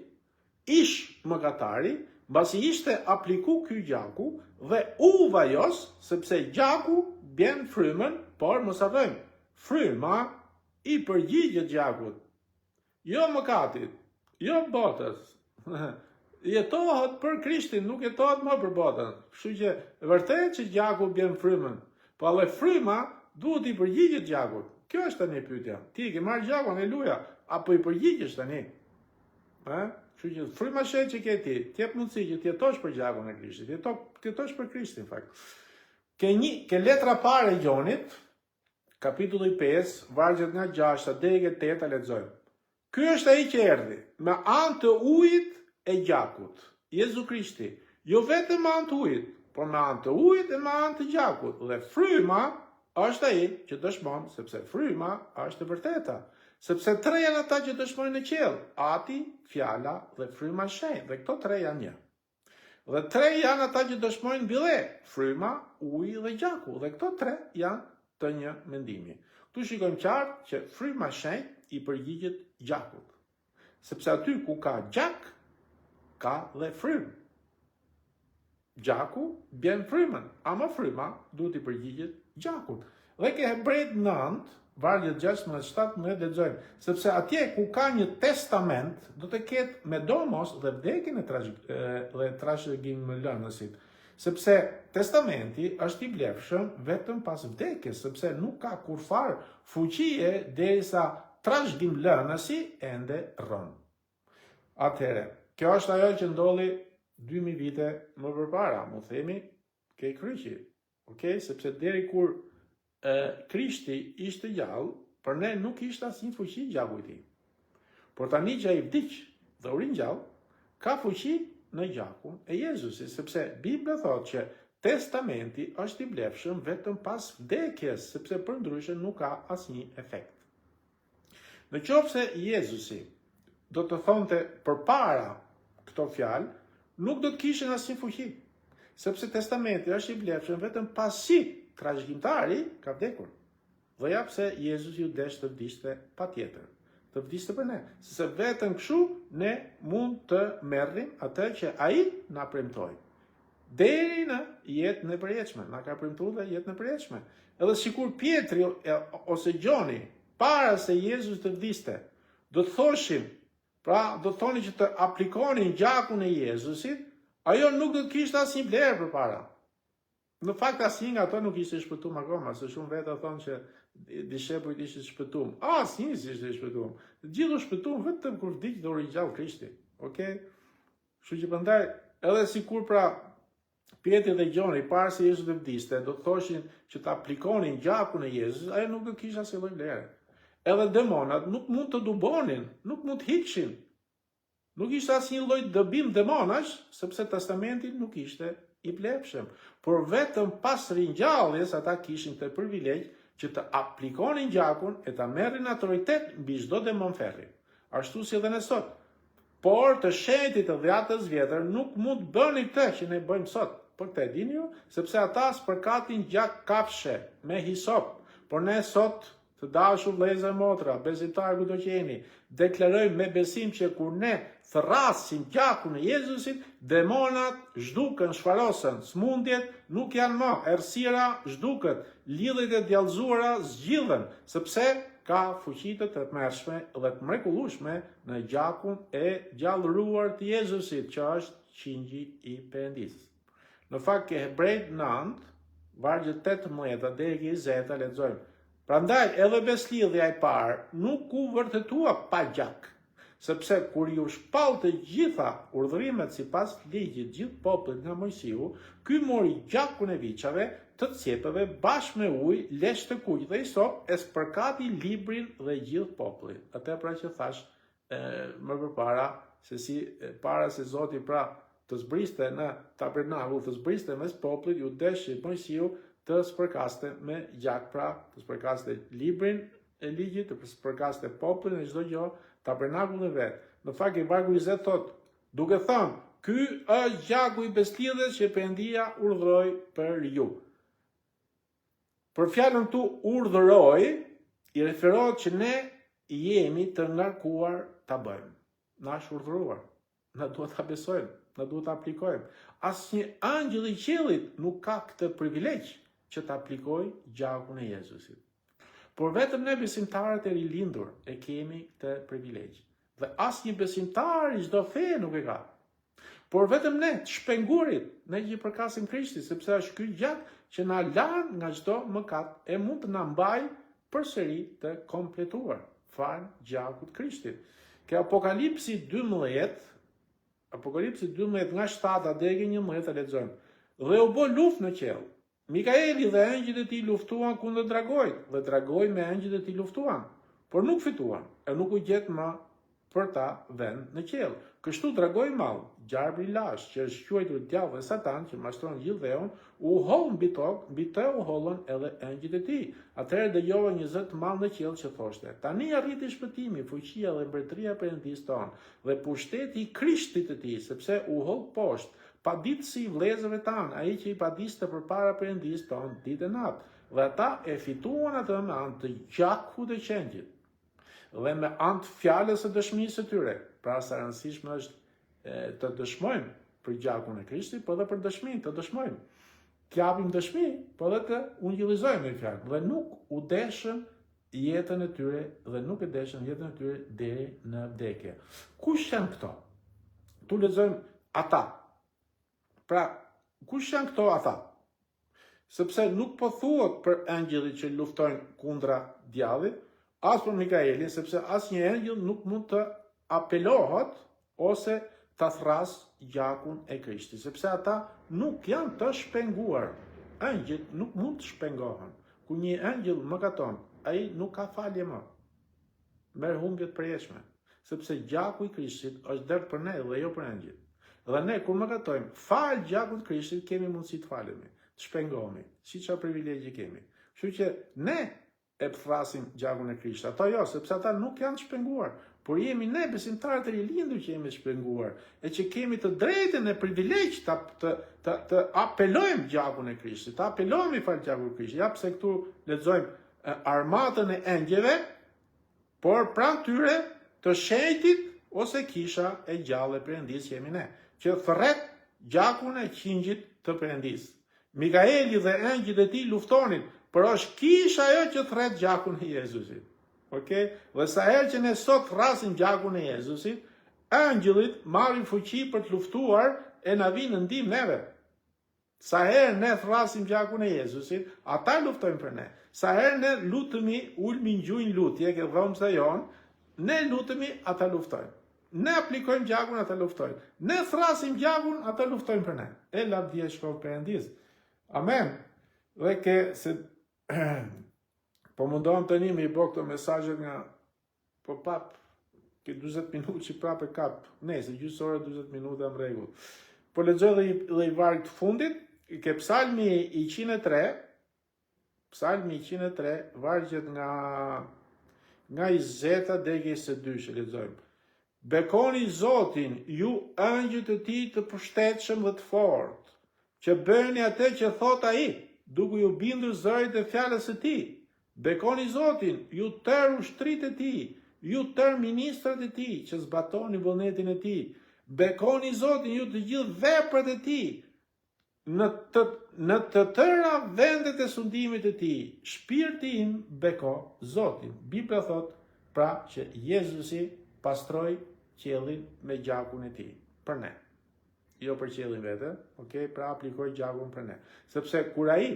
ish mëkatari, mbasi ishte apliku ky gjaku dhe u vajos, sepse gjaku bën frymën, por mos harrojmë, fryma i përgjigjet gjakut, jo mëkatit, jo botës. Jetohet për Krishtin, nuk jetohet më për botën. Kështu që vërtet që gjaku bën frymën, po edhe fryma duhet i përgjigjet gjakut. Kjo është tani pyetja. Ti ke marrë gjakun, aleluja, apo i përgjigjesh tani? Kështu që fryma shenjtë që ke ti, t'jep mundësi që t'jetosh për gjakun e Krishtit, t'jetosh për Krishtin, fakt. Ke letra parë e Gjonit, kapitulli 5, vargjet nga 6 deri te 8 lexojmë. Ky është ai që erdhi me anë të ujit e gjakut, Jezu Krishti, jo vetëm me anë të ujit, por me anë të ujit e me anë të gjakut. Dhe fryma është ai që dëshmon, sepse fryma është e vërteta. Sepse 3 janë ata që dëshmojnë në qiell, Ati, Fjala dhe fryma e shenjtë, dhe këto 3 janë një. Dhe 3 janë ata që dëshmojnë mbillë, fryma, uji dhe gjaku, dhe këto 3 janë të një mendimi. Tu shikojmë qartë që fryma e shenjtë i përgjigjet gjakut. Sepse aty ku ka gjak, ka dhe frymë. Gjaku bën frymën, ama fryma duhet i përgjigjet gjakut. Dhe ke Hebrejt 9, vargjet 16-17 lexojmë, sepse atje ku ka një testament, do të ketë me domos dhe vdekjen e trashëgimlënësit. Sepse testamenti është i vlefshëm vetëm pas vdekjes, sepse nuk ka kurfar fuqie derisa trashëgimlënësi ende rron. Atëherë, kjo është ajo që ndodhi 2000 vite më përpara, më themi, ke kryqi. Okay? Sepse deri kur Krishti ishte gjallë, për ne nuk ishte asnjë fuqi gjaku i tij. Por tani që ai vdiq dhe u ringjall, ka fuqi në gjakun e Jezusit, sepse Bibla thotë që testamenti është i vlefshëm vetëm pas vdekjes, sepse përndryshe nuk ka asnjë efekt. Në qoftë se Jezusi do të thonte përpara këto fjalë, nuk do të kishin asnjë fuqi, sepse testamenti është i vlefshëm vetëm pasi trashëgimtari ka vdekur. Dhe ja pse Jezusi u desh të vdiste patjetër, të vdiste për ne, sepse vetëm kështu ne mund të merrim atë që ai na premtoi. Deri në jetën e përjetshme, na ka premtuar dhe jetën e përjetshme. Edhe sikur Pietri ose Gjoni, para se Jezus të vdiste, do të thoshin, pra do të thoni që të aplikonin gjakun e Jezusit, ajo nuk do të kishte asnjë vlerë përpara. Në fakt asnjë nga ato nuk ishte shpëtuar akoma, se shumë vetë thonë që dishepujt ishin shpëtuar. Asnjë s'ishte shpëtuar. Të gjithë u shpëtuan vetëm kur vdiq dhe u ringjall Krishti. Okej? Kështu që prandaj edhe sikur pra Pietri dhe Gjoni para se Jezusi të vdiste, do të thoshin që të aplikonin gjakun e Jezusit, ajo nuk do kishte asnjë lloj vlere. Edhe demonat nuk mund të dubonin, nuk mund të hiqshin. Nuk ishte asnjë lloj dëbim demonash, sepse testamenti nuk ishte i plepshëm. Por vetëm pas ringjalljes ata kishin këtë privilegj që të aplikonin gjakun e ta merrin autoritet mbi çdo demon ferri. Ashtu si edhe ne sot. Por të shenjtit të 10 vjetër nuk mund bëni këtë që ne bëjmë sot. Por këtë e dini ju, sepse ata spërkatin gjak kafshe me hisop. Por ne sot, të dashur vëllezër e motra, besimtarë kudo që jeni, deklarojmë me besim që kur ne thrasim gjakun e Jezusit, demonat zhduken, shfarosen, smundjet nuk janë më, errësira zhduket, lidhjet e djallëzuara zgjidhen, sepse ka fuqi të tërmërshme dhe të mrekullueshme në gjakun e gjallëruar të Jezusit, që është qingji i Perëndisë. Në fakt ke Hebrejt 9, vargjet 18 deri 20 lexojmë. Prandaj edhe beslidhja e parë nuk u vërtetua pa gjak, sepse kur ju shpall të gjitha urdhërimet sipas ligjit gjithë popullit nga Mojsiu, ky mori gjakun e viçave të cepeve bashkë me ujë, lesh të kuq dhe hisop, e spërkati librin dhe gjithë popullin. Atë pra që thash më përpara, para se Zoti pra të zbriste në tabernakull, të zbriste mes popullit, ju deshi Mojsiu të spërkaste me gjak, pra të spërkaste librin e ligjit, të spërkaste popullin e çdo gjë, tabernakullin e vet. Në fakt i vargu 20 thot, duke thënë, ky është gjaku i beslidhjes që Perëndia urdhëroi për ju. Për fjalën tu urdhëroi, i referohet që ne jemi të ngarkuar ta bëjmë. Na është urdhëruar. Na duhet ta besojmë, na duhet ta aplikojmë. Asnjë angjëll i qiellit nuk ka këtë privilegj që të aplikoj gjakun e Jezusit. Por vetëm ne besimtarët e rilindur e kemi këtë privilegj. Dhe asnjë besimtar i çdo fe nuk e ka. Por vetëm ne të shpengurit, ne që i përkasim Krishtit, sepse është ky gjak që na lan nga çdo mëkat e mund të na mbajë përsëri të kompletuar fal gjakut Krishtit. Ke Apokalipsi 12 nga 7 deri 11 lexojmë. Dhe u bë luftë në qiell. Mikaeli dhe engjëjt e tij luftuan kundër dragojt, dhe dragoi me engjëjt e tij luftuan, por nuk fituan, e nuk u gjet më për ta vend në qiell. Kështu dragoi i madh, gjarpri i lashtë, që është quajtur djalli dhe Satan, që mashtron gjithë dheun, u holl mbi tokë, mbi të u hollën edhe engjëjt e tij. Atëherë dëgjova një zë të madh në qiell që thoshte: Tani arriti shpëtimi, fuqia dhe mbretëria e Perëndisë tonë, dhe pushteti i Krishtit të tij, sepse u holl poshtë. Paditësi i vëllezërve tanë, ai që i padiste përpara Perëndisë tonë ditë e natë, dhe ata e fituan atë me anë të gjakut të qengjit, dhe me anë të fjalës së dëshmisë së tyre. Pra sa rëndësishme është të dëshmojmë për gjakun e Krishtit, por edhe për dëshminë të dëshmojmë. Të japim dëshmi, por edhe të ungjillizojmë me fjalë, dhe nuk u deshën jetën e tyre dhe nuk e deshën jetën e tyre deri në vdekje. Kush janë këto? Tu lexojmë ata. Pra, kush janë këto ata? Sepse nuk po thuhet për engjëllit që luftojnë kundra djallit, as për Mikaelin, sepse asnjë engjëll nuk mund të apelohet ose të thras gjakun e Krishtit, sepse ata nuk janë të shpenguar. Engjëllit nuk mund të shpengohen. Kur një engjëll mëkaton, ai nuk ka falje më. Merr humbje të përjetshme, sepse gjaku i Krishtit është dert për ne dhe jo për engjëll. Dhe ne, kur mëkatojmë, fal gjakut të Krishtit, kemi mundësi të falemi, të shpengohemi, si çfarë privilegji kemi. Kështu që ne e thrasim gjakun e Krishtit, ata jo, sepse ata nuk janë të shpenguar, por jemi ne besimtarët e rilindur që jemi të shpenguar, e që kemi të drejtën e privilegj të apelojmë gjakun e Krishtit, të apelojmë i fal gjakun e Krishtit. Ja pse këtu lexojmë armatën e engjëve, por pranë tyre të shenjtit ose kisha e gjallë e Perëndisë jemi ne, që thret gjakun e qingjit të Perëndisë. Mikaeli dhe engjëjt e tij luftonin, por është kisha ajo që thret gjakun e Jezusit. Okay? Dhe sa herë që ne sot thrasim gjakun e Jezusit, angjëllit marrin fuqi për të luftuar e na vinë në ndihmë neve. Sa herë ne thrasim gjakun e Jezusit, ata luftojnë për ne. Sa herë ne lutemi, ulmi ngjujnë lutje, ke dhomsa jon, ne lutemi, ata luftojnë. Ne aplikojmë gjakun, ata luftojnë. Ne thrasim gjakun, ata luftojnë për ne. E lavdia shkoj Perëndis. Amen. Dhe ke se po mundohem tani me i bë këto mesazhe nga po pap që 40 minutë që prapë kap. Nëse gjysore 40 minuta në rregull. Po lexoj dhe i varg të fundit, ke Psalmi i 103, Psalmi i 103, vargjet nga 20 deri 22 lexojmë. Bekoni Zotin, ju angjëjt e tij të përshtetshëm dhe të fortë, që bëni atë që thot ai, duke ju bindur zërit e fjalës së tij. Bekoni Zotin, ju tërë ushtrit e tij, ju tërë ministrat e tij, që zbatoni vullnetin e tij. Bekoni Zotin, ju të gjithë veprat e tij, në të tëra vendet e sundimit e tij. Shpirti im beko Zotin. Bibla thot pra që Jezusi pastroi qiellin me gjakun e tij për ne. Jo për qiellin vetë, okay? Pra aplikoj gjakun për ne. Sepse kur ai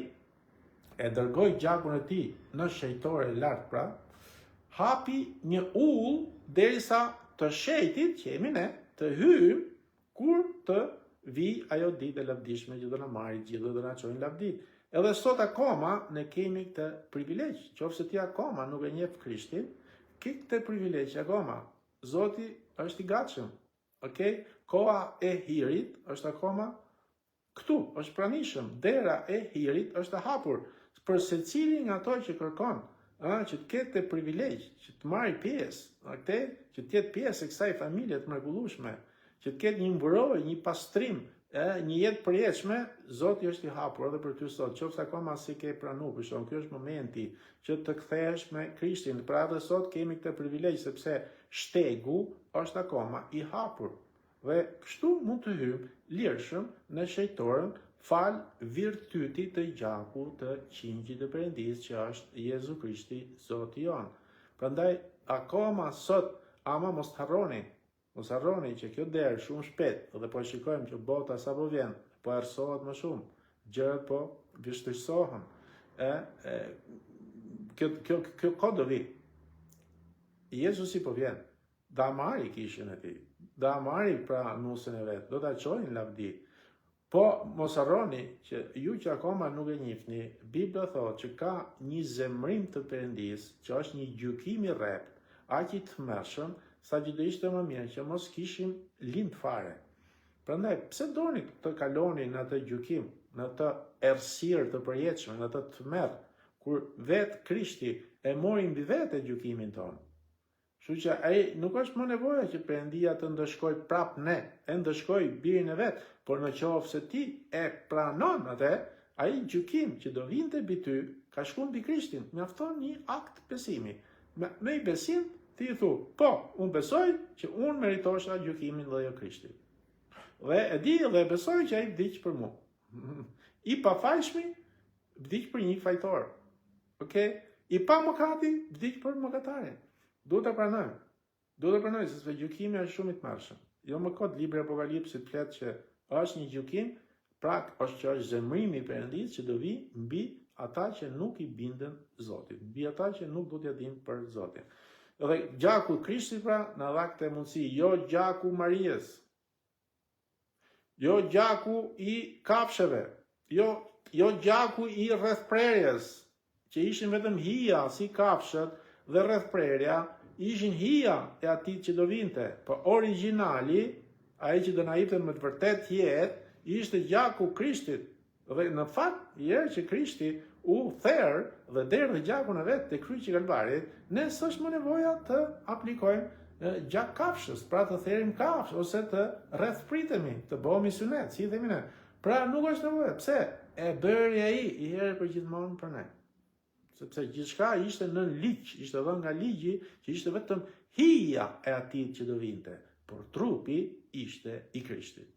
e dërgoi gjakun e tij në shejtore lart, pra hapi një ull derisa të shejtit që jemi ne të hyjmë kur të vi ajo ditë e lavdishme që do na marrë gjithë dhe do na çojnë lavdit. Edhe sot akoma ne kemi këtë privilegj. Qofse ti akoma nuk e njeh Krishtin, ke këtë privilegj akoma. Zoti është i gatshëm. Okay? Koha e hirit është akoma këtu, është pranishëm. Dera e hirit është e hapur për secilin nga ato që kërkon, që të ketë privilegj, që të marrë pjesë, okay? Që të jetë pjesë e kësaj familje të mrekullueshme, që të ketë një mburoj, një pastrim, një jetë përjetshme. Zoti është i hapur edhe për ty sot. Qofse akoma si ke pranuar, për shkak ky është momenti që të kthehesh me Krishtin. Pra edhe sot kemi këtë privilegj sepse shtegu është akoma i hapur. Dhe kështu mund të hyjmë lirshëm në shejtorën fal virtytit të gjakut të qingjit të Perëndis që është Jezu Krishti Zoti jon. Prandaj akoma sot ama mos harroni që kjo derë shumë shpejt, dhe po shikojmë që bota sapo vjen, po errësohet më shumë, gjërat po vështirësohen. Kjo kohë do vi. Jezusi po vjen. Da marri kishën e tij. Da marri pra nusën e vet. Do ta çojnë lavdi. Po mos harroni që ju që akoma nuk e njihni, Bibla thotë që ka një zemrim të Perëndis, që është një gjykim i rrept, aq i tmerrshëm, sa që do ishte më mirë që mos kishim lind fare. Prandaj, pse doni të kaloni në atë gjykim, në atë errësirë të përjetshme, në atë tmerr, kur vetë Krishti e mori mbi vete gjykimin tonë. Kështu që ai nuk është më nevoja që Perëndia të ndëshkoj prap ne, e ndëshkoj birin e vet, por në qoftë se ti e pranon atë, ai gjykim që do vinte mbi ty, ka shkuar mbi Krishtin, mjafton një akt besimi. Me i besim ti i thu, po, unë besoj që unë meritosha gjykimin dhe jo Krishti. Dhe e di dhe besoj që ai vdiq për mua. I pafajshmi vdiq për një fajtor. Okay? I pa mëkati vdiq për mëkatarin. Duhet të pranojmë. Duhet të pranojmë, sepse gjykimi është shumë i tmerrshëm. Jo më kot libri Apokalipsit flet që është një gjykim, pra është që është zemrimi i Perëndis që do vi mbi ata që nuk i bindën Zotit, mbi ata që nuk do t'ja dinë për Zotin. Dhe gjaku i Krishtit pra na dha këtë mundësi, jo gjaku Marijes, jo gjaku i kafshëve, jo gjaku i rrethprerjes, që ishin vetëm hija si kafshët dhe rrethprerja ishin hija e atij që do vinte, por origjinali, ai që do na jepte më të vërtet jetë, ishte gjaku Krishtit. Dhe në fakt, herë që Krishti u therr dhe derdhë gjakun e vet te kryqi i Kalvarit, ne s'është më nevoja të aplikojmë gjak kafshës, pra të therrim kafshë ose të rrethpritemi, të bëhemi sunet, si themi ne. Pra nuk është nevoja. Pse? E bëri ai i herë për gjithmonë për ne. Sepse gjithçka ishte nën ligj, ishte dhënë nga ligji, që ishte vetëm hija e atij që do vinte, por trupi ishte i Krishtit,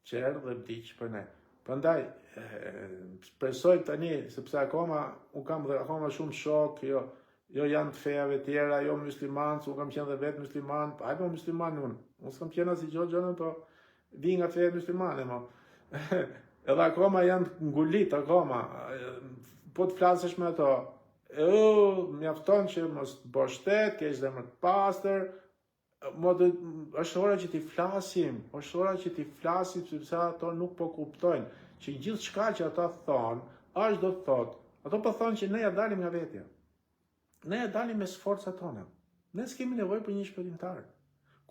që erdhi dhe vdiq për ne. Prandaj, presoj tani, sepse akoma, unë kam dhe akoma shumë shok, jo janë të fejave tjera, jo musliman, unë kam qenë dhe vetë musliman, hajde mo musliman unë s'kam qenë asë i gjënë, po vi nga feja muslimane, mo. Edhe akoma janë ngulit, akoma, po të flasësh me ato, mjafton që mos bo shtet, kesh dhe më të pastër, është ora që ti flasim, sepse ato nuk po kuptojnë, që gjithë shka që ata thonë, është do të thotë, ato po thonë që ne ja dalim nga vetja. Ne ja dalim me sforcat tona. Ne s'kemi nevojë për një shpëtimtar.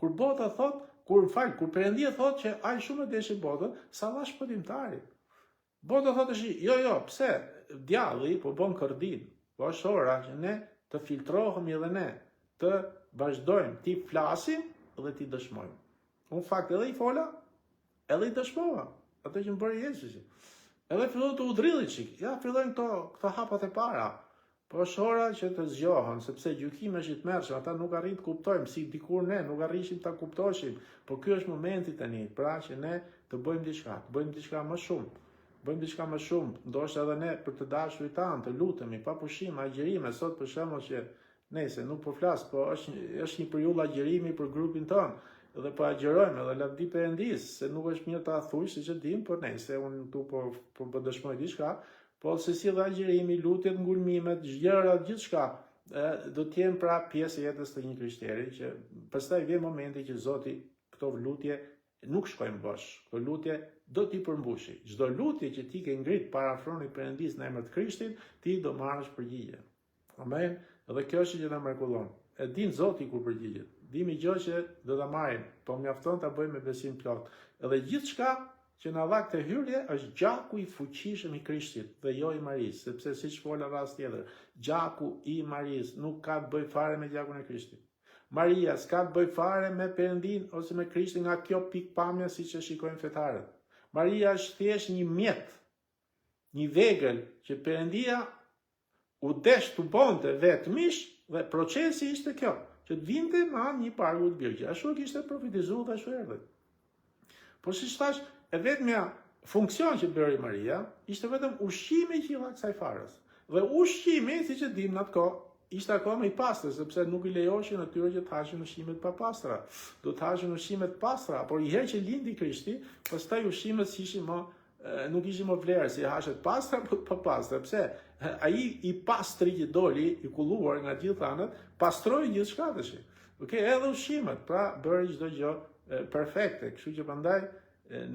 Kur bota thot, kur Perëndia thot që ai shumë e deshi botën, sa dha shpëtimtari. Bota thot jo, pse? Djalli po bën kërdin. Po është ora që ne të filtrohemi edhe ne, të vazhdojmë, ti flasim dhe ti dëshmojmë. Unë fakt edhe i fola, edhe i dëshmova, atë që më bëri Jezusi. Edhe filloi të udhrilli çik. Ja, fillojnë këto hapat e para. Po është ora që të zgjohen, sepse gjykimi është i tmerrshëm, ata nuk arrin të kuptojmë, si dikur ne nuk arrishim ta kuptoshim, por ky është momenti tani, pra që ne të bëjmë diçka më shumë. Ndoshta edhe ne për të dashurit tanë, të lutemi pa pushim, agjerime, sot për shembull që nëse nuk po flas, po është një periudhë agjerimi për grupin tonë. Dhe po agjerojmë, edhe lavdi Perëndis, se nuk është mirë ta thuj, siç e dim, por nëse unë këtu po dëshmoj diçka, po se si dhe agjerimi, lutjet, ngulmimet, gjërat, gjithçka, do të jenë pra pjesë e jetës të një krishtieri, që pastaj vjen momenti që Zoti këto lutje nuk shkojnë bosh. Këto lutje do t'i përmbushi. Çdo lutje që ti ke ngrit para fronit Perëndis në emër të Krishtit, ti do marrësh përgjigje. Amen. Dhe kjo është që na mrekullon. E din Zoti kur përgjigjet. Dimi gjë që do ta marrim, po mjafton ta bëjmë me besim plot. Edhe gjithçka që na dha këtë hyrje është gjaku i fuqishëm i Krishtit dhe jo i Marisë, sepse siç fola rast tjetër, gjaku i Marisë nuk ka të bëjë fare me gjakun e Krishtit. Maria s'ka të bëjë fare me Perëndin ose me Krishtin nga kjo pikpamje siç e shikojnë fetarët. Maria është thjesht një mjet, një vegël që Perëndia u desh të bonte vetëmisht dhe procesi ishte kjo, që të vinte me anë një pargu të birgjë. Ashtu kishte profetizuar dhe ashtu erdhi. Por siç thash, e vetmja funksion që bëri Maria, ishte vetëm ushqimi që i dha kësaj farës. Dhe ushqimi, siç e dim në atë kohë, ishte akoma i pastër, sepse nuk i lejoshin atyre që të hashin ushqimet pa pastra. Do të hashin ushqimet pastra, por i herë që lindi Krishti, pastaj ushqimet nuk ishin më vlerë, si hashet pastra apo pa pastra. Pse? Ai i pastri që doli, i kulluar nga gjithë anët, pastroi gjithçka tash. Okej, edhe ushqimet, pra bëri çdo gjë perfekte, kështu që prandaj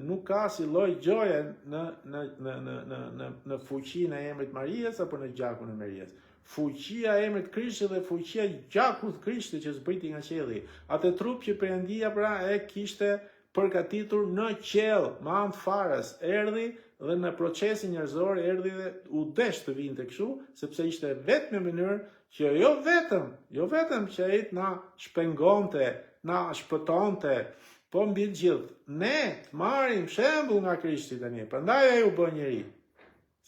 nuk ka si lloj gjoje në fuqinë e emrit Marias apo në gjakun e Marias. Fuqia e emrit Krishtit dhe fuqia e gjakut të Krishtit që zbriti nga qielli. Atë trup që Perëndia pra e kishte përgatitur në qiell, me anë të farës, erdhi dhe në procesin njerëzor erdhi dhe u desh të vinte kështu, sepse ishte vetëm në mënyrë që jo vetëm që ai na shpengonte, na shpëtonte, po mbi të gjithë ne të marrim shembull nga Krishti tani. Prandaj ai u bë njeri.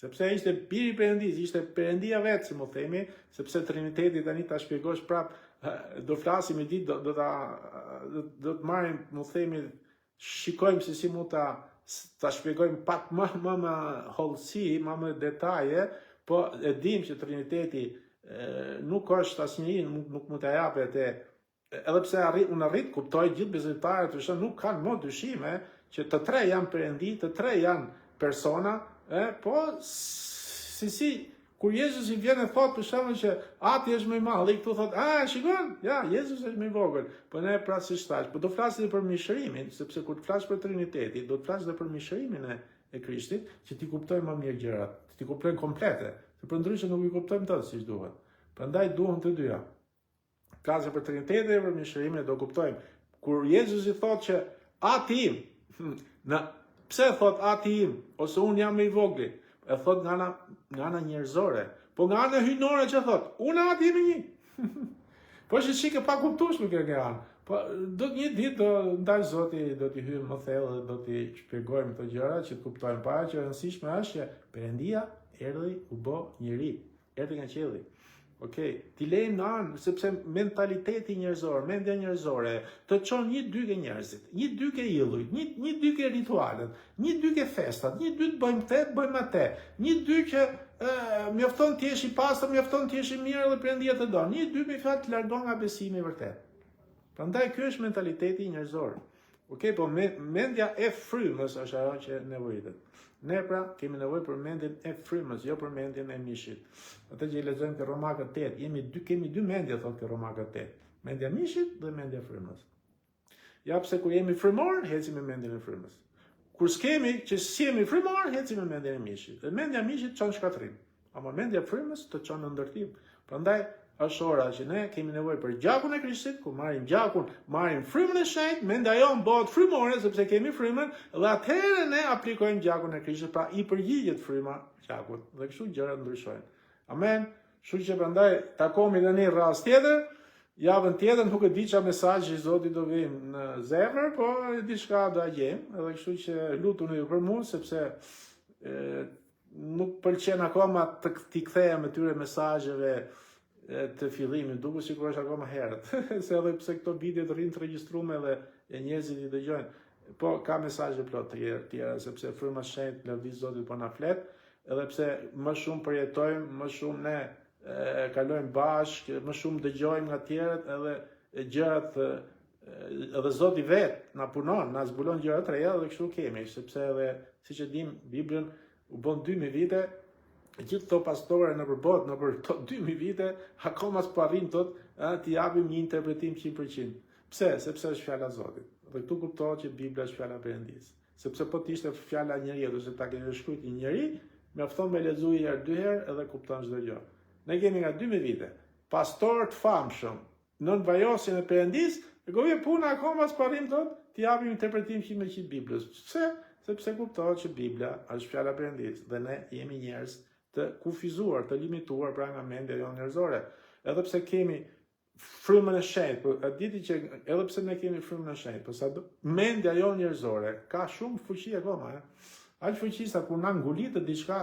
Sepse ishte biri i Perëndis, ishte Perëndia vetë, si më themi, sepse Triniteti tani ta shpjegosh prap, do flasim një ditë, do të marrim, më themi, shikojmë se si mund ta shpjegojmë pak më hollësi, më detaje, po e dim që Triniteti nuk është asnjëri, nuk mund ta japet edhe pse unë arrit kuptoj gjithë besimtarët që nuk kanë më dyshime që të tre janë Perëndi, të tre janë persona, po si kur Jezusi vjen e thot për shembull që ati është më i madh, ai këtu thot, shikon, ja, Jezusi është më i vogël. Po ne pra si thash, po do flasim për mishërimin, sepse kur të flas për Trinitetin, do të flas edhe për mishërimin e Krishtit, që ti kuptojmë më mirë gjërat, ti kuptojmë komplete, se përndryshe nuk i kuptojmë dot siç duhet. Prandaj duhen të dyja. Ka për Trinitetin dhe për mishërimin do kuptojmë. Kur Jezusi thot që ati im, pse thot ati im, ose unë jam më i vogël? E thot nga ana njerëzore, po nga ana hyjnore që thot, unë ati jemi një. Po është shikë pa kuptueshme kjo anë. Po do një ditë do ndaj Zoti, do t'i hyjmë më thellë dhe do t'i shpjegojmë këto gjëra që të kuptojmë para që e rëndësishme është që Perëndia erdhi u bë njeri, erdhi nga qielli. Okej, ti lejmë në anë, sepse mentaliteti njerëzor, mendja njerëzore, të çon një dyke njerëzit, një dyke illujt, një dyke ritualet, një dyke festat, një dyke bëjmë te, bëjmë atë, një dyke mjafton të jesh i pastër, mjafton të jesh i mirë dhe Perëndia të don. 1-2 fjalë të largon nga besimi i vërtet. Prandaj ky është mentaliteti njerëzor. Okej, po mendja e frymës është ajo që nevojit. Ne pra kemi nevojë për mendjen e frymës, jo për mendjen e mishit. Atë që i lexojmë te Romakët 8, kemi dy mendje thotë te Romakët 8. Mendja e mishit dhe mendja e frymës. Ja pse kur jemi frymor, hecim me mendjen e frymës. Kur s'kemi që jemi frymor, hecim me mendjen e mishit. Dhe mendja e mishit çon shkatrim, ama mendja e frymës të çon në ndërtim. Prandaj është ora që ne kemi nevojë për gjakun e Krishtit, ku marrim gjakun, marrim frymën e shenjtë, mendja jonë bëhet frymore sepse kemi frymën, dhe atëherë ne aplikojmë gjakun e Krishtit, pra i përgjigjet fryma gjakut. Dhe kështu gjërat ndryshojnë. Amen. Kështu që prandaj takohemi në një rast tjetër, javën tjetër nuk e di çfarë mesazhi Zoti do vim në zemër, po diçka do gjejmë, edhe kështu që lutuni ju për mua sepse nuk pëlqen akoma të t'i kthehem atyre mesazheve të fillimit, duket sikur është akoma herët. Se edhe pse këto video të rrinë të regjistruar dhe njerëzit i dëgjojnë, po ka mesazhe plot të tjera, sepse fryma e shenjtë lëviz Zoti po na flet, edhe pse më shumë përjetojmë, më shumë ne kalojmë bashkë, më shumë dëgjojmë nga tjerët, edhe gjërat edhe Zoti vet na punon, na zbulon gjëra të reja dhe kështu kemi, sepse edhe siç e dim Biblën u bën 2000 vite. Gjithë këto pastore në përbot, në për 2000 vite, akoma s'po arrin tot t'i japim një interpretim 100%. Pse? Sepse është fjala e Zotit. Dhe këtu kuptohet që Bibla është fjala e Perëndisë. Sepse po të ishte fjala e njeriu, ose ta keni shkruajtur një njeri, mjafton me lexuar një herë, dy herë edhe kupton çdo gjë. Ne kemi nga 2000 vite pastor të famshëm në vajosin e Perëndisë, dhe govë puna akoma s'po arrin tot t'i japim interpretim 100% Biblës. Pse? Sepse kuptohet që Bibla është fjala e Perëndisë dhe ne jemi njerëz të kufizuar, të limituar pra nga mendja jonë njerëzore. Edhe pse kemi frymën e shenjtë, po a diti që edhe pse ne kemi frymën e shenjtë, po sa mendja jonë njerëzore ka shumë fuqi akoma, Aq fuqi sa kur na ngulitë diçka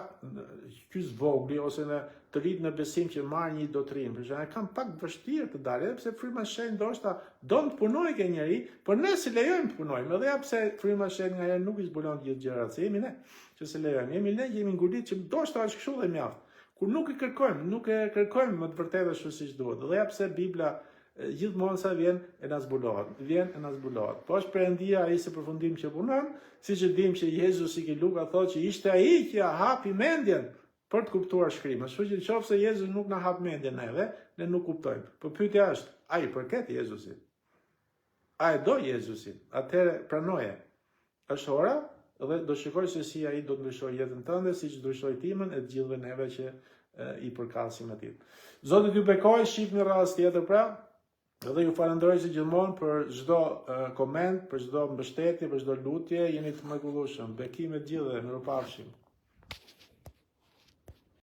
qys vogli ose të rrit në besim që marr një dotrinë. Për shembull, kam pak vështirë të dalë, sepse fryma e shenjtë ndoshta don të punojë ke njëri, por ne si lejojmë të punojmë. Edhe ja pse fryma e shenjtë ngaherë nuk i zbulon gjithë gjërat, se jemi ne që se lejojmë. Jemi ngulitë që ndoshta është kështu dhe mjaft. Kur nuk e kërkojmë më të vërtetë ashtu siç duhet. Edhe ja pse Bibla gjithmonë sa vjen e na zbulohet. Po është Perëndia ai se përfundim që punon, siç e dim që Jezusi i Luka thotë që ishte ai që hapi mendjen për të kuptuar shkrimin. Kështu që nëse Jezusi nuk na hap mendjen neve, ne nuk kuptojmë. Po pyetja është, a i përket Jezusit? A e do Jezusin? Atëherë pranoje. Është ora dhe do shikoj se si ai do të ndryshojë jetën tënde, siç ndryshoi timën e të gjithëve neve që i përkasim atij. Zoti t'ju bekoj, shih në rast tjetër pra. Edhe ju falenderoj si gjithmonë për çdo koment, për çdo mbështetje, për çdo lutje, jeni të mrekullueshëm. Bekim e gjithëve, mirupafshim.